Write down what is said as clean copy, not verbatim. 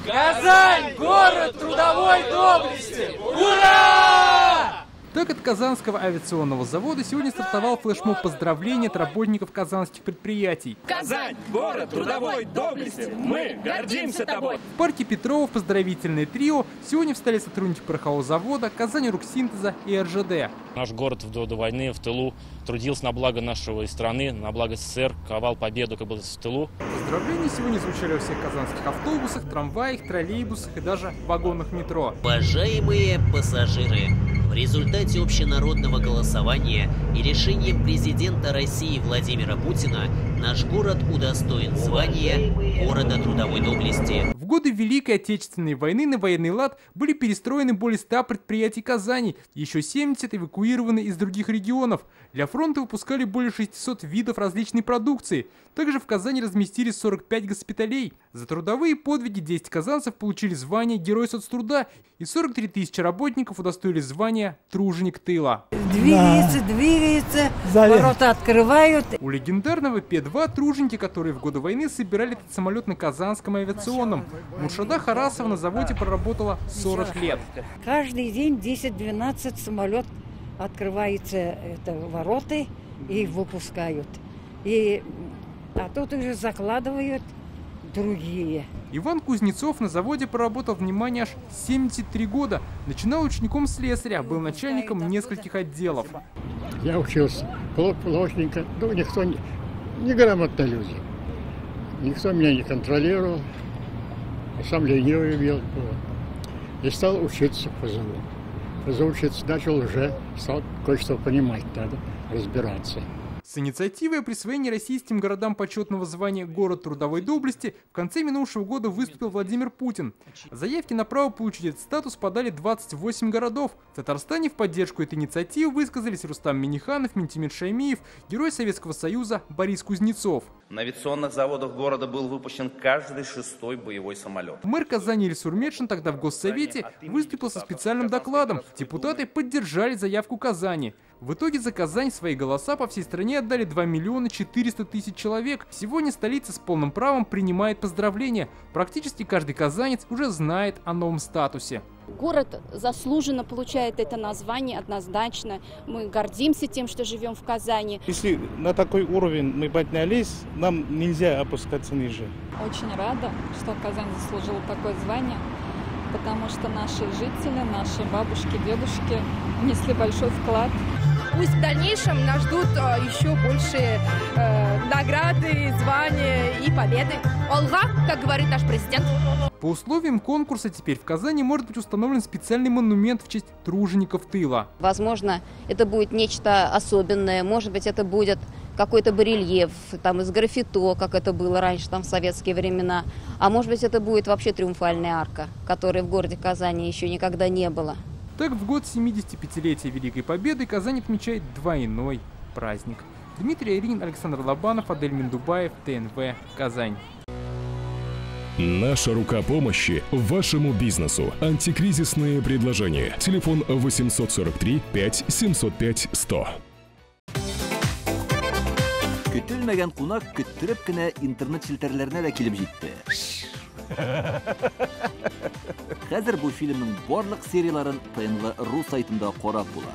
Казань – город трудовой доблести! Ура! Так от Казанского авиационного завода сегодня стартовал флешмоб поздравления от работников казанских предприятий. Казань – город трудовой доблести! Мы гордимся тобой! В парке Петрова в поздравительное трио сегодня встали сотрудники порохозавода, Казань-Оргсинтеза и РЖД. Наш город до войны в тылу трудился на благо нашей страны, на благо СССР, ковал победу, как был в тылу. Поздравления сегодня звучали во всех казанских автобусах, трамваях, троллейбусах и даже вагонах метро. Уважаемые пассажиры! В результате общенародного голосования и решением президента России Владимира Путина наш город удостоен звания города трудовой доблести. В годы Великой Отечественной войны на военный лад были перестроены более 100 предприятий Казани, еще 70 эвакуированы из других регионов. Для фронта выпускали более 600 видов различной продукции. Также в Казани разместили 45 госпиталей. За трудовые подвиги 10 казанцев получили звание Герой соцтруда и 43 тысячи работников удостоились звания Труженик тыла. Двигается, ворота открывают. У легендарного П-2 труженики, которые в годы войны собирали этот самолет на Казанском авиационном. Муршада Харасова на заводе проработала 40 лет. Каждый день 10-12 самолет открываются ворота и их выпускают. А тут уже закладывают другие. Иван Кузнецов на заводе проработал, внимание, аж 73 года. Начинал учеником слесаря, был начальником нескольких отделов. Я учился плотненько, но никто не грамотно люди. Никто меня не контролировал. Я сам ленивый был. И стал учиться по заводу. Заучиться начал уже, стал кое-что понимать, надо разбираться. С инициативой о присвоении российским городам почетного звания «Город трудовой доблести» в конце минувшего года выступил Владимир Путин. Заявки на право получить этот статус подали 28 городов. В Татарстане в поддержку этой инициативы высказались Рустам Минниханов, Ментимир Шаймиев, Герой Советского Союза Борис Кузнецов. На авиационных заводах города был выпущен каждый 6-й боевой самолет. Мэр Казани Ильсур Метшин тогда в Госсовете выступил со специальным докладом. Депутаты поддержали заявку Казани. В итоге за Казань свои голоса по всей стране отдали 2 миллиона 400 тысяч человек. Сегодня столица с полным правом принимает поздравления. Практически каждый казанец уже знает о новом статусе. Город заслуженно получает это название однозначно. Мы гордимся тем, что живем в Казани. Если на такой уровень мы поднялись, нам нельзя опускаться ниже. Очень рада, что Казань заслужила такое звание, потому что наши жители, наши бабушки, дедушки внесли большой вклад. Пусть в дальнейшем нас ждут еще больше награды, звания и победы. Олга, как говорит наш президент. По условиям конкурса теперь в Казани может быть установлен специальный монумент в честь тружеников тыла. Возможно, это будет нечто особенное, может быть, это будет какой-то барельеф там, из граффито, как это было раньше там, в советские времена. А может быть, это будет вообще триумфальная арка, которой в городе Казани еще никогда не было. Так, в год 75-летия Великой Победы Казань отмечает двойной праздник. Дмитрий Аринин, Александр Лобанов, Адель Миндубаев, ТНВ, Казань. Наша рука помощи вашему бизнесу. Антикризисные предложения. Телефон 843 5 705 100. Көтелмәгән кунак көттөреп кенә интернет челтәрләренә дә килеп җитте. Хәзер бу фильмның барлык серияларын ТНВ.ру сайтында карап була.